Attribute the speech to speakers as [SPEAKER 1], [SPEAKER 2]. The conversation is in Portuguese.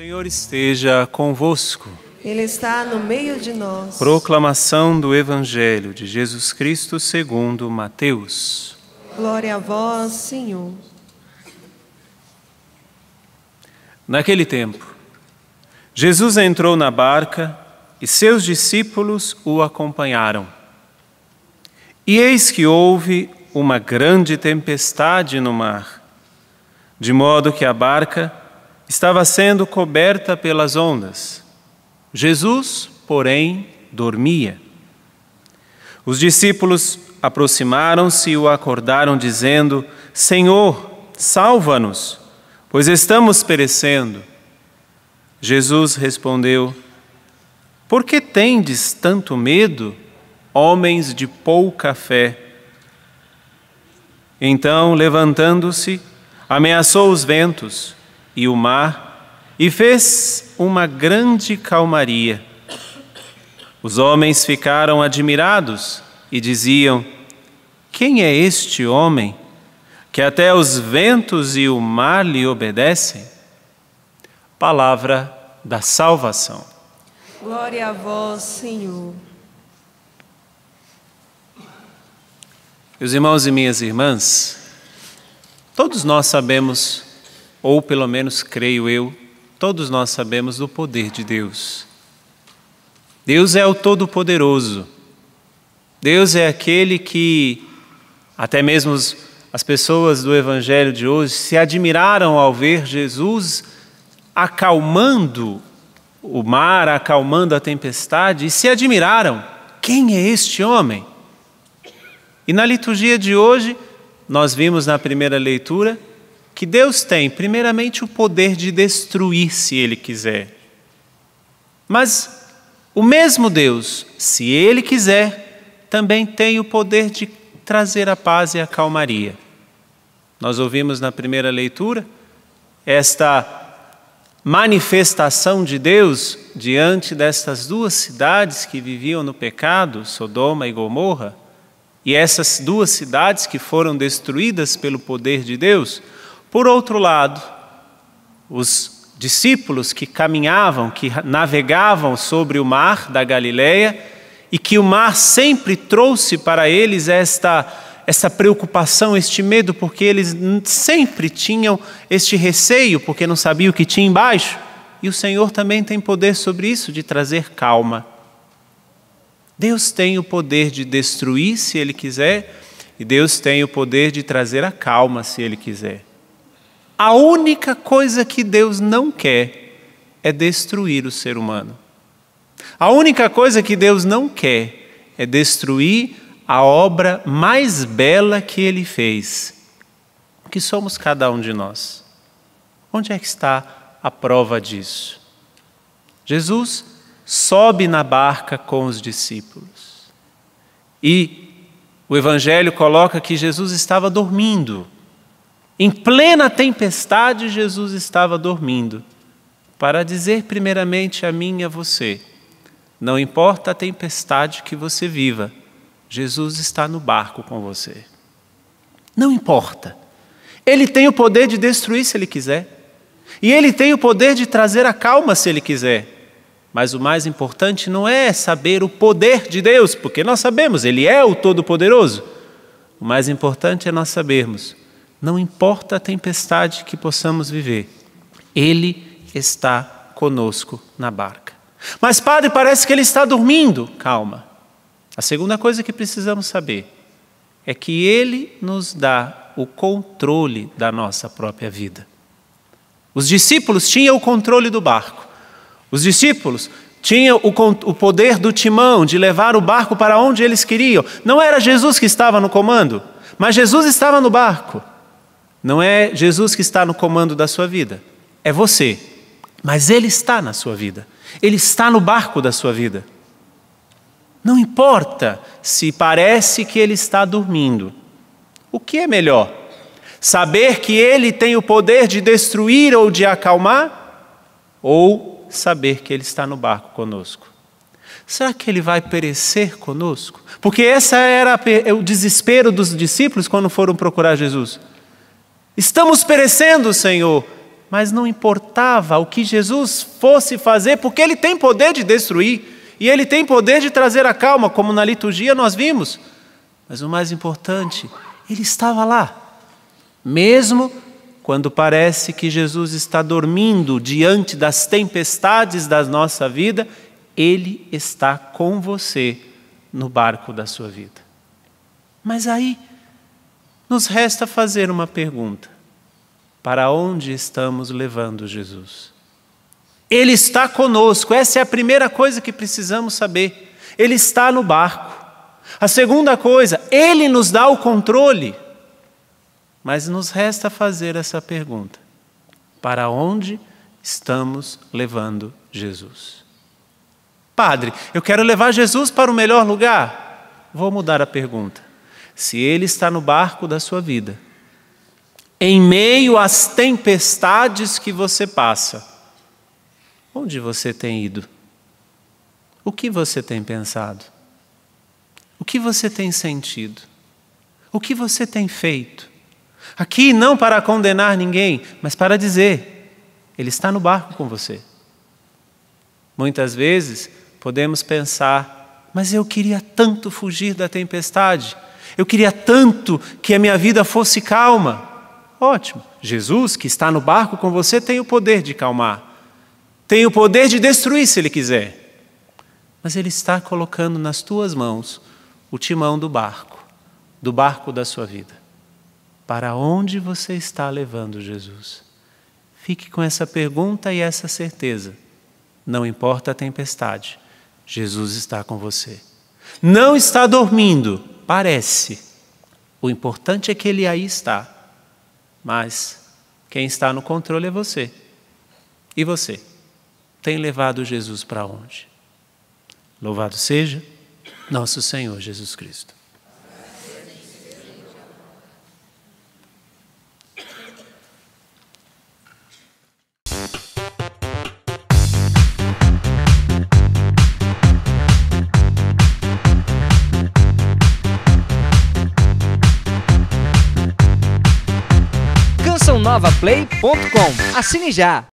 [SPEAKER 1] Senhor esteja convosco.
[SPEAKER 2] Ele está no meio de nós.
[SPEAKER 1] Proclamação do Evangelho de Jesus Cristo segundo Mateus.
[SPEAKER 2] Glória a vós, Senhor.
[SPEAKER 1] Naquele tempo, Jesus entrou na barca e seus discípulos o acompanharam. E eis que houve uma grande tempestade no mar, de modo que a barca estava sendo coberta pelas ondas. Jesus, porém, dormia. Os discípulos aproximaram-se e o acordaram, dizendo: Senhor, salva-nos, pois estamos perecendo. Jesus respondeu: Por que tendes tanto medo, homens de pouca fé? Então, levantando-se, ameaçou os ventos e o mar, e fez uma grande calmaria. Os homens ficaram admirados e diziam: Quem é este homem, que até os ventos e o mar lhe obedecem? Palavra da salvação.
[SPEAKER 2] Glória a vós, Senhor.
[SPEAKER 1] Meus irmãos e minhas irmãs, todos nós sabemos, ou pelo menos creio eu, todos nós sabemos do poder de Deus. Deus é o Todo-Poderoso. Deus é aquele que, até mesmo as pessoas do Evangelho de hoje, se admiraram ao ver Jesus acalmando o mar, acalmando a tempestade, e se admiraram: quem é este homem? E na liturgia de hoje, nós vimos na primeira leitura que Deus tem, primeiramente, o poder de destruir se Ele quiser. Mas o mesmo Deus, se Ele quiser, também tem o poder de trazer a paz e a calmaria. Nós ouvimos na primeira leitura esta manifestação de Deus diante destas duas cidades que viviam no pecado, Sodoma e Gomorra, e essas duas cidades que foram destruídas pelo poder de Deus. Por outro lado, os discípulos que caminhavam, que navegavam sobre o mar da Galileia, e que o mar sempre trouxe para eles essa preocupação, este medo, porque eles sempre tinham este receio, porque não sabiam o que tinha embaixo. E o Senhor também tem poder sobre isso, de trazer calma. Deus tem o poder de destruir se Ele quiser, e Deus tem o poder de trazer a calma se Ele quiser. A única coisa que Deus não quer é destruir o ser humano. A única coisa que Deus não quer é destruir a obra mais bela que Ele fez, que somos cada um de nós. Onde é que está a prova disso? Jesus sobe na barca com os discípulos. E o Evangelho coloca que Jesus estava dormindo. Em plena tempestade, Jesus estava dormindo. Para dizer primeiramente a mim e a você: não importa a tempestade que você viva, Jesus está no barco com você. Não importa. Ele tem o poder de destruir se Ele quiser. E Ele tem o poder de trazer a calma se Ele quiser. Mas o mais importante não é saber o poder de Deus, porque nós sabemos, Ele é o Todo-Poderoso. O mais importante é nós sabermos, não importa a tempestade que possamos viver, Ele está conosco na barca. Mas, padre, parece que Ele está dormindo. Calma. A segunda coisa que precisamos saber é que Ele nos dá o controle da nossa própria vida. Os discípulos tinham o controle do barco. Os discípulos tinham o poder do timão, de levar o barco para onde eles queriam. Não era Jesus que estava no comando, mas Jesus estava no barco. Não é Jesus que está no comando da sua vida, é você. Mas Ele está na sua vida, Ele está no barco da sua vida. Não importa se parece que Ele está dormindo. O que é melhor? Saber que Ele tem o poder de destruir ou de acalmar? Ou saber que Ele está no barco conosco? Será que Ele vai perecer conosco? Porque esse era o desespero dos discípulos quando foram procurar Jesus. Estamos perecendo, Senhor. mas não importava o que Jesus fosse fazer, porque Ele tem poder de destruir, e Ele tem poder de trazer a calma, como na liturgia nós vimos. Mas o mais importante, Ele estava lá. Mesmo quando parece que Jesus está dormindo diante das tempestades da nossa vida, Ele está com você no barco da sua vida. Mas aí, nos resta fazer uma pergunta. Para onde estamos levando Jesus? Ele está conosco, essa é a primeira coisa que precisamos saber. Ele está no barco. A segunda coisa, Ele nos dá o controle. Mas nos resta fazer essa pergunta. Para onde estamos levando Jesus? Padre, eu quero levar Jesus para o melhor lugar. Vou mudar a pergunta. Se Ele está no barco da sua vida, em meio às tempestades que você passa, onde você tem ido? O que você tem pensado? O que você tem sentido? O que você tem feito? Aqui não para condenar ninguém, mas para dizer, Ele está no barco com você. Muitas vezes podemos pensar, mas eu queria tanto fugir da tempestade, eu queria tanto que a minha vida fosse calma. Ótimo, Jesus que está no barco com você tem o poder de calmar, tem o poder de destruir se Ele quiser. Mas Ele está colocando nas tuas mãos o timão do barco da sua vida. Para onde você está levando Jesus? Fique com essa pergunta e essa certeza. Não importa a tempestade, Jesus está com você. Não está dormindo, parece. O importante é que Ele aí está. Mas quem está no controle é você. E você? Tem levado Jesus para onde? Louvado seja nosso Senhor Jesus Cristo.
[SPEAKER 3] CançãoNovaPlay.com. Assine já!